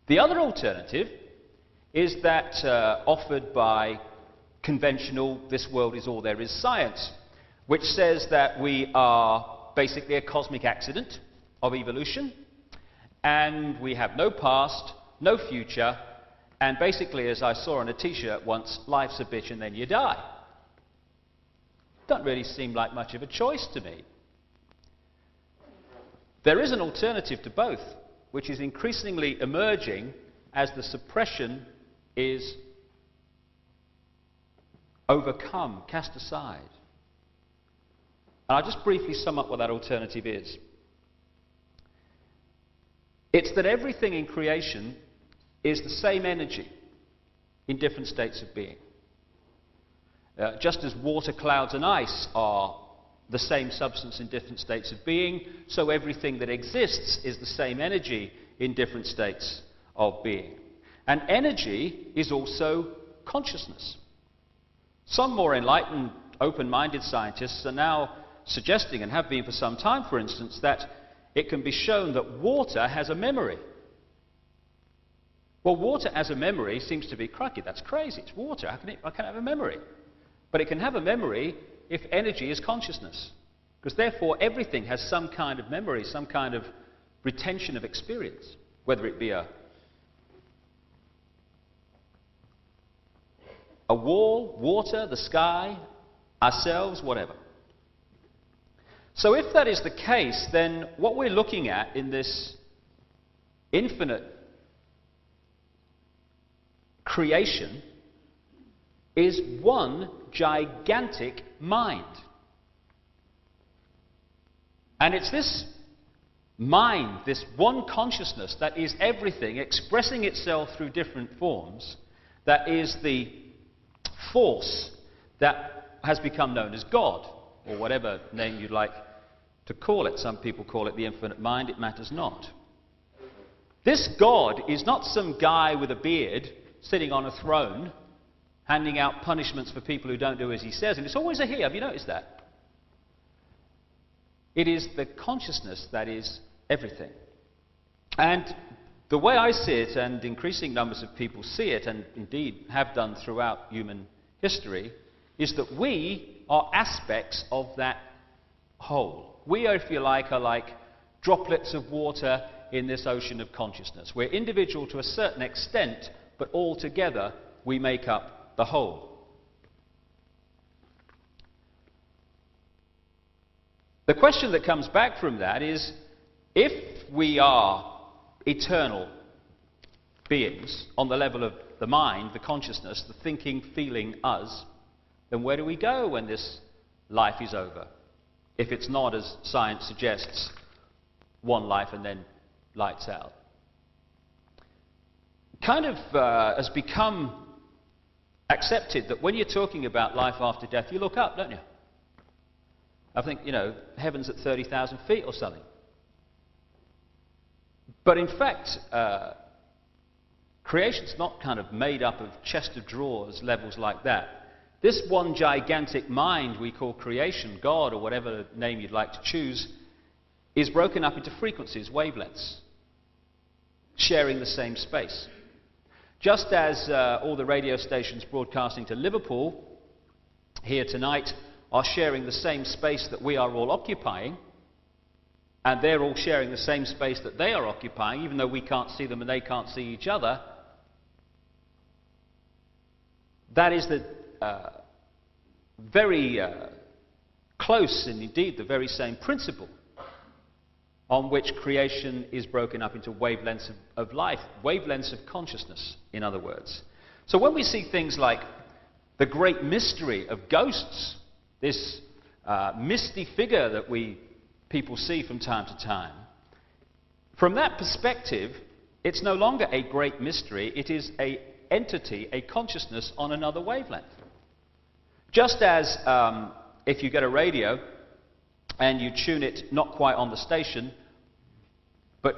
The other alternative is that offered by conventional, this world is all there is science, which says that we are basically a cosmic accident of evolution, and we have no past, no future, and basically, as I saw on a t-shirt once, life's a bitch and then you die. Doesn't really seem like much of a choice to me. There is an alternative to both, which is increasingly emerging as the suppression is overcome, cast aside. And I'll just briefly sum up what that alternative is. It's that everything in creation is the same energy in different states of being. Just as water, clouds and ice are the same substance in different states of being, so everything that exists is the same energy in different states of being. And energy is also consciousness. Some more enlightened, open-minded scientists are now suggesting, and have been for some time, for instance, that it can be shown that water has a memory. Well, water as a memory seems to be, crikey, that's crazy, it's water, how can it have a memory? But it can have a memory if energy is consciousness, because therefore everything has some kind of memory, some kind of retention of experience, whether it be a wall, water, the sky, ourselves, whatever. So if that is the case, then what we're looking at in this infinite creation is one gigantic mind. And it's this mind, this one consciousness that is everything, expressing itself through different forms, that is the force that has become known as God, or whatever name you'd like to call it. Some people call it the infinite mind, it matters not. This God is not some guy with a beard sitting on a throne handing out punishments for people who don't do as he says, and it's always a he, have you noticed that? It is the consciousness that is everything. And the way I see it, and increasing numbers of people see it, and indeed have done throughout human history, is that we are aspects of that whole. We, if you like, are like droplets of water in this ocean of consciousness. We're individual to a certain extent, but all together we make up the whole. The question that comes back from that is, if we are eternal beings on the level of the mind, the consciousness, the thinking, feeling us, then where do we go when this life is over? If it's not, as science suggests, one life and then lights out. Kind of has become accepted that when you're talking about life after death, you look up, don't you? I think, heaven's at 30,000 feet or something. But in fact, creation's not kind of made up of chest of drawers levels like that. This one gigantic mind we call creation, God, or whatever name you'd like to choose, is broken up into frequencies, wavelengths, sharing the same space. Just as all the radio stations broadcasting to Liverpool here tonight are sharing the same space that we are all occupying, and they're all sharing the same space that they are occupying, even though we can't see them and they can't see each other, that is the very close, and indeed the very same principle on which creation is broken up into wavelengths of life, wavelengths of consciousness, in other words. So when we see things like the great mystery of ghosts, this misty figure that people see from time to time, from that perspective, it's no longer a great mystery, it is an entity, a consciousness on another wavelength. Just as if you get a radio and you tune it not quite on the station, but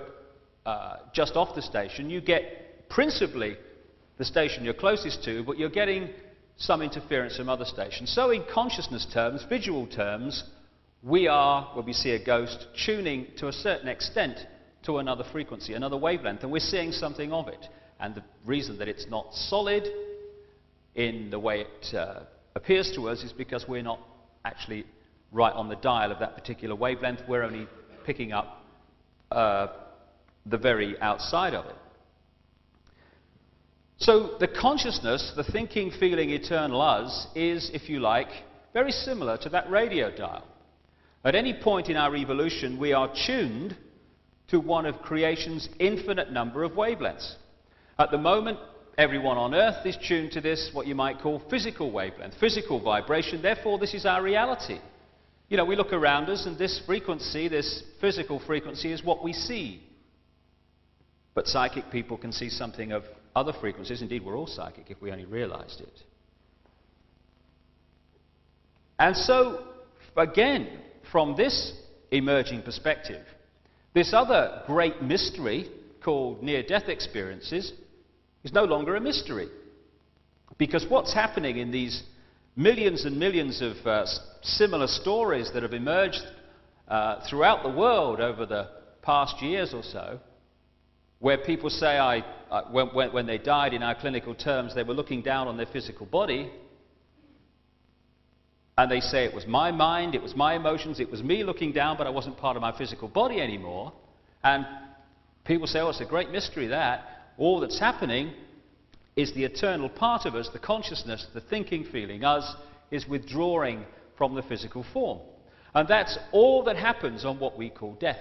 just off the station, you get principally the station you're closest to, but you're getting some interference from other stations. So in consciousness terms, visual terms, we are, when we see a ghost, tuning to a certain extent to another frequency, another wavelength, and we're seeing something of it. And the reason that it's not solid in the way it appears to us is because we're not actually right on the dial of that particular wavelength. We're only picking up the very outside of it. So the consciousness, the thinking, feeling, eternal us, is, if you like, very similar to that radio dial. At any point in our evolution, we are tuned to one of creation's infinite number of wavelengths. At the moment, everyone on Earth is tuned to this, what you might call physical wavelength, physical vibration. Therefore, this is our reality. You know, we look around us and this frequency, this physical frequency, is what we see. But psychic people can see something of other frequencies. Indeed, we're all psychic if we only realized it. And so, again, from this emerging perspective, this other great mystery called near-death experiences is no longer a mystery. Because what's happening in these millions and millions of similar stories that have emerged throughout the world over the past years or so, where people say, when they died, in our clinical terms, they were looking down on their physical body, and they say it was my mind, it was my emotions, it was me looking down, but I wasn't part of my physical body anymore. And people say, oh, it's a great mystery that. All that's happening is the eternal part of us, the consciousness, the thinking, feeling, us, is withdrawing from the physical form. And that's all that happens on what we call death.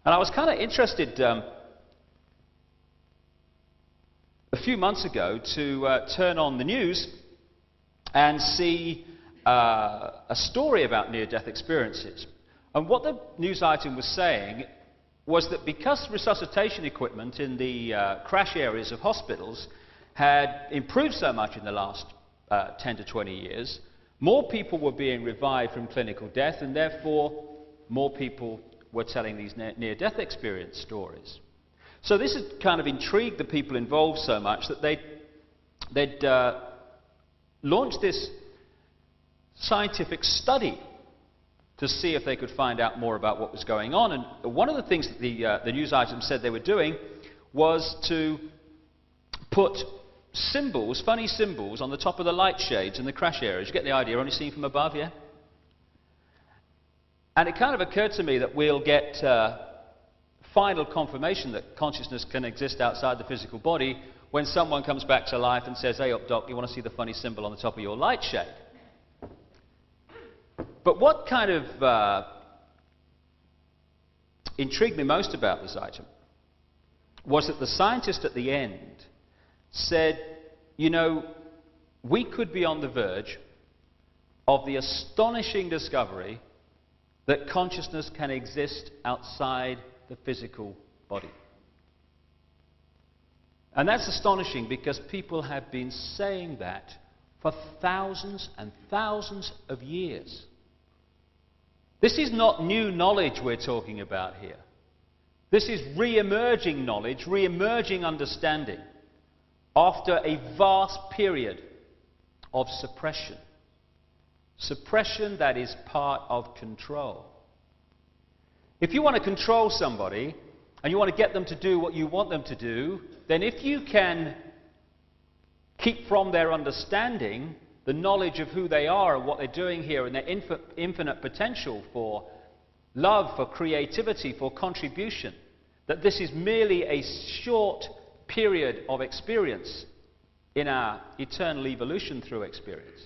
And I was kind of interested a few months ago to turn on the news and see a story about near-death experiences. And what the news item was saying was that because resuscitation equipment in the crash areas of hospitals had improved so much in the last 10 to 20 years, more people were being revived from clinical death, and therefore more people were telling these near-death experience stories. So this had kind of intrigued the people involved so much that they'd launched this scientific study to see if they could find out more about what was going on. And one of the things that the news item said they were doing was to put symbols, funny symbols, on the top of the light shades in the crash areas. You get the idea, only seen from above, yeah? And it kind of occurred to me that we'll get final confirmation that consciousness can exist outside the physical body when someone comes back to life and says, hey up doc, you want to see the funny symbol on the top of your light shade? But what kind of intrigued me most about this item was that the scientist at the end said, you know, we could be on the verge of the astonishing discovery that consciousness can exist outside the physical body. And that's astonishing because people have been saying that for thousands and thousands of years. This is not new knowledge we're talking about here. This is re-emerging knowledge, re-emerging understanding after a vast period of suppression. Suppression that is part of control. If you want to control somebody and you want to get them to do what you want them to do, then if you can keep from their understanding the knowledge of who they are and what they're doing here and their infinite potential for love, for creativity, for contribution, that this is merely a short period of experience in our eternal evolution through experience.